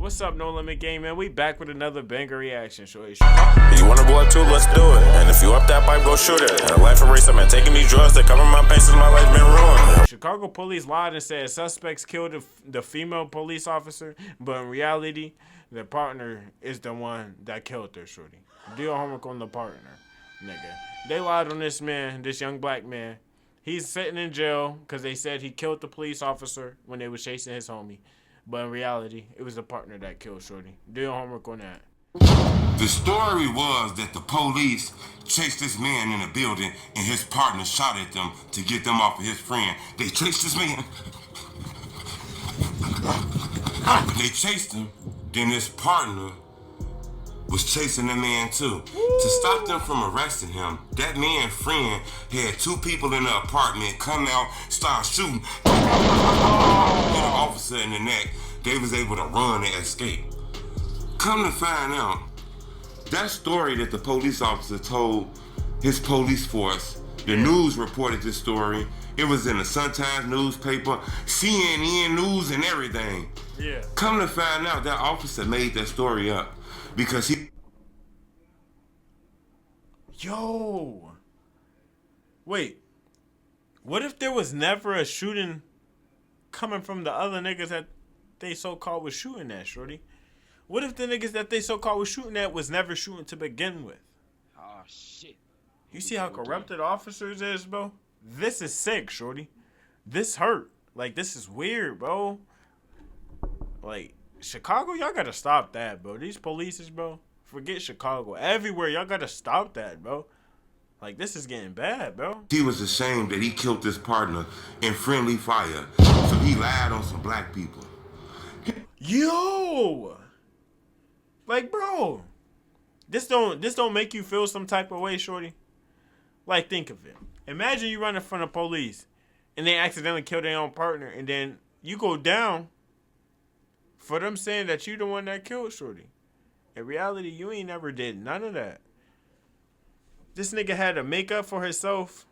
What's up, No Limit Gang, man? We back with another banger reaction show. You wanna go up too? Let's do it. And if you up that pipe, go shoot it. And a life eraser, man, taking these drugs that cover my pain since my life been ruined. Chicago police lied and said suspects killed the female police officer, but in reality, the partner is the one that killed her, shorty. Do your homework on the partner, nigga. They lied on this man, this young black man. He's sitting in jail because they said he killed the police officer when they was chasing his homie. But in reality, it was the partner that killed shorty. Do your homework on that. The story was that the police chased this man in a building and his partner shot at them to get them off of his friend. They chased this man. They chased him. Then his partner was chasing the man too. To stop them from arresting him, that man's friend had two people in the apartment come out, start shooting. Hit an officer in the neck. They was able to run and escape. Come to find out, that story that the police officer told his police force, the news reported this story. It was in the Sun-Times newspaper, CNN news and everything. Yeah. Come to find out, that officer made that story up because he... Yo. Wait. What if there was never a shooting coming from the other niggas that they so-called was shooting at, shorty? What if the niggas that they so-called was shooting at was never shooting to begin with? Oh, shit. You see how corrupted officers is, bro? This is sick, shorty. This hurt. Like, this is weird, bro. Like, Chicago, y'all gotta stop that, bro. These polices, bro. Forget Chicago. Everywhere, y'all gotta stop that, bro. Like, this is getting bad, bro. He was ashamed that he killed his partner in friendly fire. So he lied on some black people. Yo! Like, bro. This don't make you feel some type of way, shorty. Like, think of it. Imagine you run in front of police and they accidentally kill their own partner, and then you go down for them saying that you the one that killed shorty. In reality, you ain't never did none of that. This nigga had to make up for himself.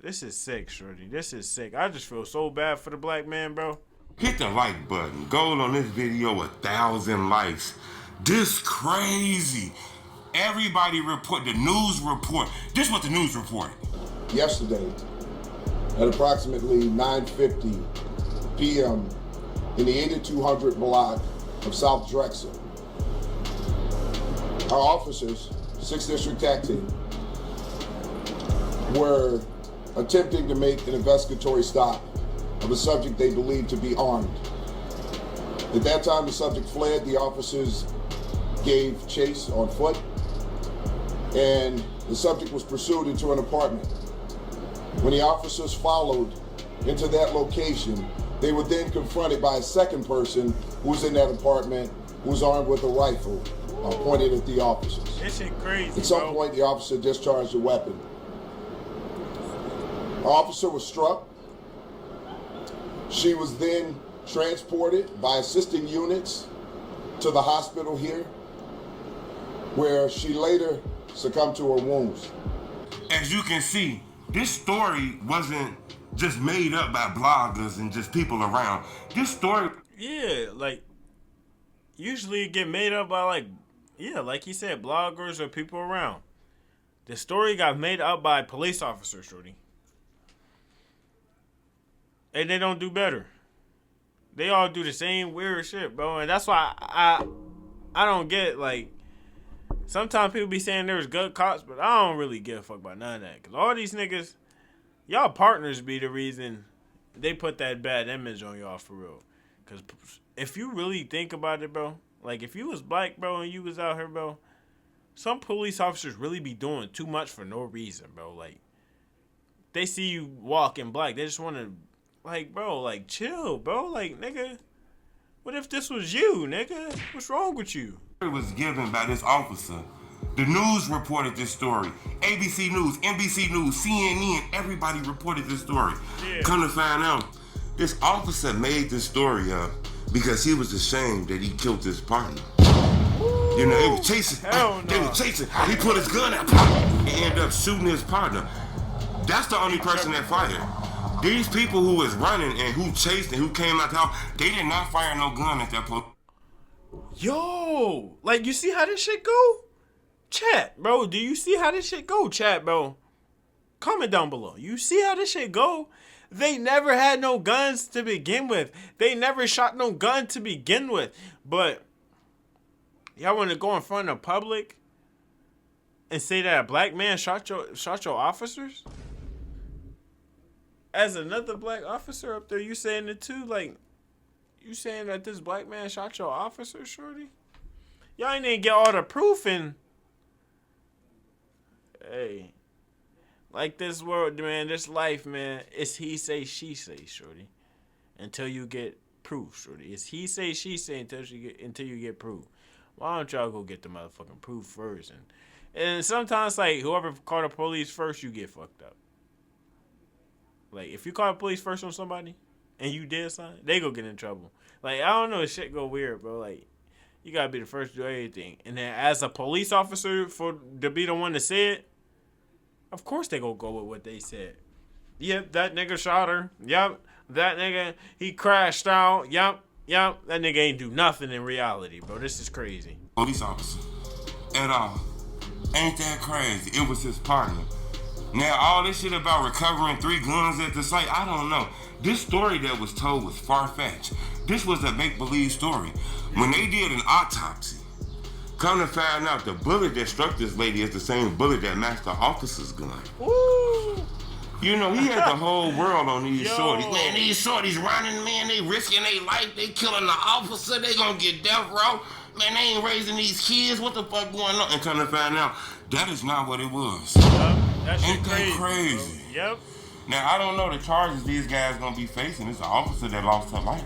This is sick, shorty. This is sick. I just feel so bad for the black man, bro. Hit the like button. Goal on this video, 1,000 likes. This crazy. Everybody report, the news report. This is what the news reported. Yesterday, at approximately 9:50 p.m. in the 8200 block of South Drexel, our officers, 6th District TAC team, were attempting to make an investigatory stop of a subject they believed to be armed. At that time, the subject fled. The officers gave chase on foot, and the subject was pursued into an apartment. When the officers followed into that location, they were then confronted by a second person who was in that apartment, who was armed with a rifle pointed at the officers. This shit crazy, At some bro. point, the officer discharged a weapon. The officer was struck. She was then transported by assisting units to the hospital here, where she later succumbed to her wounds. As you can see, this story wasn't just made up by bloggers and just people around. This story... Yeah, like, usually it get made up by, like, yeah, like he said, bloggers or people around. The story got made up by police officers, shorty. And they don't do better. They all do the same weird shit, bro. And that's why I don't get, like, sometimes people be saying there's good cops, but I don't really give a fuck about none of that. Because all these niggas, y'all partners be the reason they put that bad image on y'all for real. Because if you really think about it, bro, like, if you was black, bro, and you was out here, bro, some police officers really be doing too much for no reason, bro. Like, they see you walking black, they just want to, like, bro, like, chill, bro. Like, nigga, what if this was you, nigga? What's wrong with you? It was given by this officer. The news reported this story. ABC News, NBC News, CNN, everybody reported this story. Yeah. Come to find out, this officer made this story up because he was ashamed that he killed his partner. Ooh, you know, they were chasing. Hell no. They were chasing. He put his gun out and ended up shooting his partner. That's the only person that fired. These people who was running and who chased and who came out the house, they did not fire no gun at that point. Yo, like, you see how this shit go? Chat, bro, do you see how this shit go? Chat, bro. Comment down below. You see how this shit go? They never had no guns to begin with. They never shot no gun to begin with. But y'all want to go in front of public and say that a black man shot your officers? As another black officer up there, you saying it too? Like, you saying that this black man shot your officer, shorty? Y'all ain't even get all the proof and... Hey, like this world, man, this life, man, it's he say, she say, shorty. Until you get proof, shorty. It's he say, she say until you get proof. Why don't y'all go get the motherfucking proof first? And sometimes, like, whoever called the police first, you get fucked up. Like, if you call the police first on somebody and you did something, they go get in trouble. Like, I don't know, shit go weird, bro. Like, you gotta be the first to do everything. And then as a police officer, to be the one to say it, of course they gonna go with what they said. Yep, that nigga shot her. Yep, that nigga, he crashed out. Yep, that nigga ain't do nothing in reality, bro. This is crazy. Police officer at all. Ain't that crazy? It was his partner. Now, all this shit about recovering 3 guns at the site, I don't know. This story that was told was far-fetched. This was a make-believe story. When they did an autopsy, come to find out the bullet that struck this lady is the same bullet that matched the officer's gun. Ooh. You know, he had the whole world on these shorties. Man, these shorties running, man, they risking their life, they killing the officer, they gonna get death row. Man, they ain't raising these kids, what the fuck going on? And come to find out, that is not what it was. That shit Ain't that crazy? Yep. Now, I don't know the charges these guys gonna be facing. It's an officer that lost her life.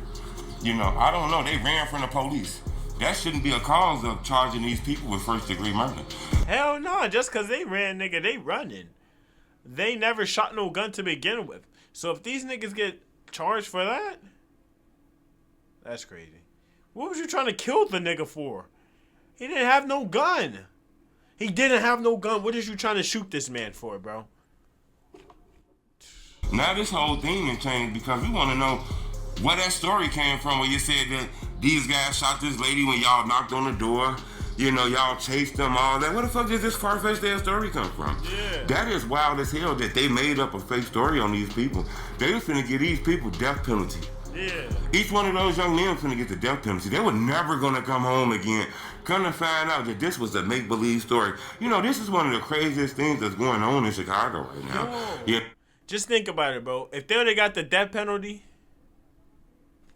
You know, I don't know. They ran from the police. That shouldn't be a cause of charging these people with first-degree murder. Hell no. Just because they ran, nigga, they running. They never shot no gun to begin with. So if these niggas get charged for that, that's crazy. What was you trying to kill the nigga for? He didn't have no gun. He didn't have no gun. What is you trying to shoot this man for, bro? Now this whole thing has changed because we want to know where that story came from where you said that these guys shot this lady when y'all knocked on the door. You know, y'all chased them, all that. Where the fuck did this far-fetched ass story come from? Yeah. That is wild as hell that they made up a fake story on these people. They was finna give these people death penalty. Yeah. Each one of those young men finna get the death penalty. They were never gonna come home again. Come to find out that this was a make-believe story. You know, this is one of the craziest things that's going on in Chicago right now. Yeah. Just think about it, bro. If they would have got the death penalty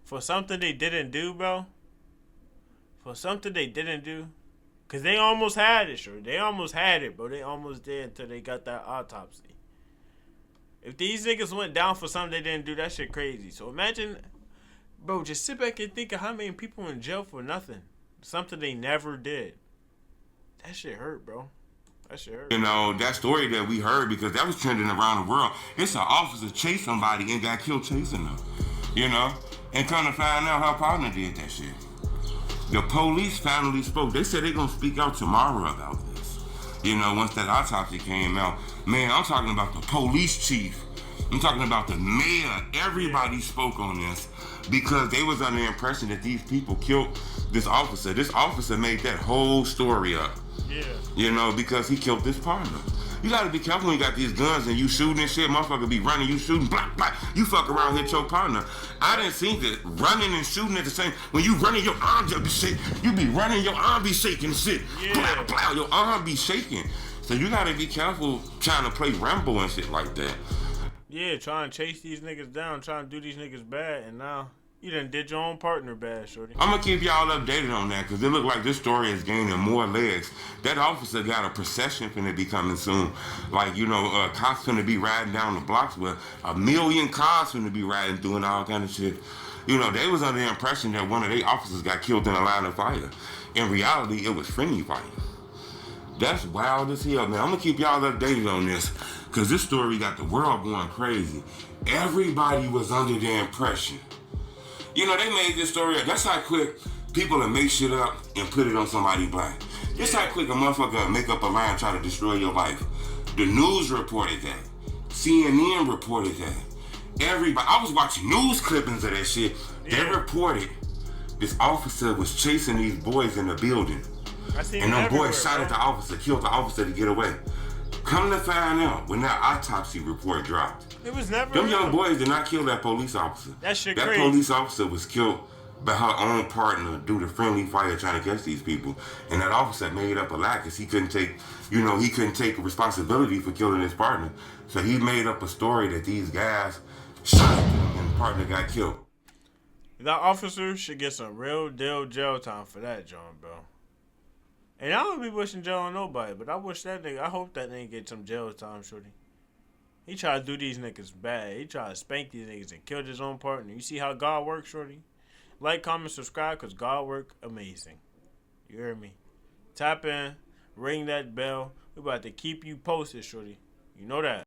for something they didn't do, bro. For something they didn't do. Because they almost had it, sure. They almost had it, bro. They almost did until they got that autopsy. If these niggas went down for something they didn't do, that shit crazy. So imagine, bro, just sit back and think of how many people in jail for nothing. Something they never did. That shit hurt, bro. That shit hurt. You know, that story that we heard, because that was trending around the world. It's an officer chased somebody and got killed chasing them. You know? And come to find out her partner did that shit. The police finally spoke. They said they're going to speak out tomorrow about this. You know, once that autopsy came out. Man, I'm talking about the police chief. I'm talking about the mayor. Everybody spoke on this because they was under the impression that these people killed this officer. This officer made that whole story up. Yeah. You know, because he killed this partner. You gotta be careful when you got these guns and you shooting and shit. Motherfucker be running, you shooting, blah, blah. You fuck around, hit your partner. I didn't see that running and shooting at the same. When you running, your arms be shaking. You be running, your arm be shaking and shit. Yeah. Blah, blah, your arm be shaking. So you gotta be careful trying to play Rambo and shit like that. Yeah, trying to chase these niggas down, trying to do these niggas bad, and now you done did your own partner bad, shorty. I'm gonna keep y'all updated on that because it look like this story is gaining more legs. That officer got a procession finna be coming soon. Like, you know, cops finna be riding down the blocks with 1 million cars finna be riding through and all kind of shit. You know, they was under the impression that one of their officers got killed in a line of fire. In reality, it was friendly fire. That's wild as hell, man. I'm gonna keep y'all updated on this because this story got the world going crazy. Everybody was under the impression. You know, they made this story up. That's how quick people will make shit up and put it on somebody black. That's how quick a motherfucker will make up a lie and try to destroy your life. The news reported that. CNN reported that. Everybody, I was watching news clippings of that shit. They Yeah. reported this officer was chasing these boys in the building. I seen And it them everywhere, boys shot bro. at the officer, killed the officer to get away. Come to find out, when that autopsy report dropped, It was never them real. young boys did not kill that police officer. That shit That crazy. police officer was killed by her own partner due to friendly fire trying to catch these people. And that officer made up a lie because he couldn't take responsibility for killing his partner. So he made up a story that these guys shot him and the partner got killed. That officer should get some real deal jail time for that, John, bro. And I don't be wishing jail on nobody, but I hope that nigga get some jail time, shorty. He try to do these niggas bad. He try to spank these niggas and kill his own partner. You see how God works, shorty? Like, comment, subscribe, because God work amazing. You hear me? Tap in, ring that bell. We about to keep you posted, shorty. You know that.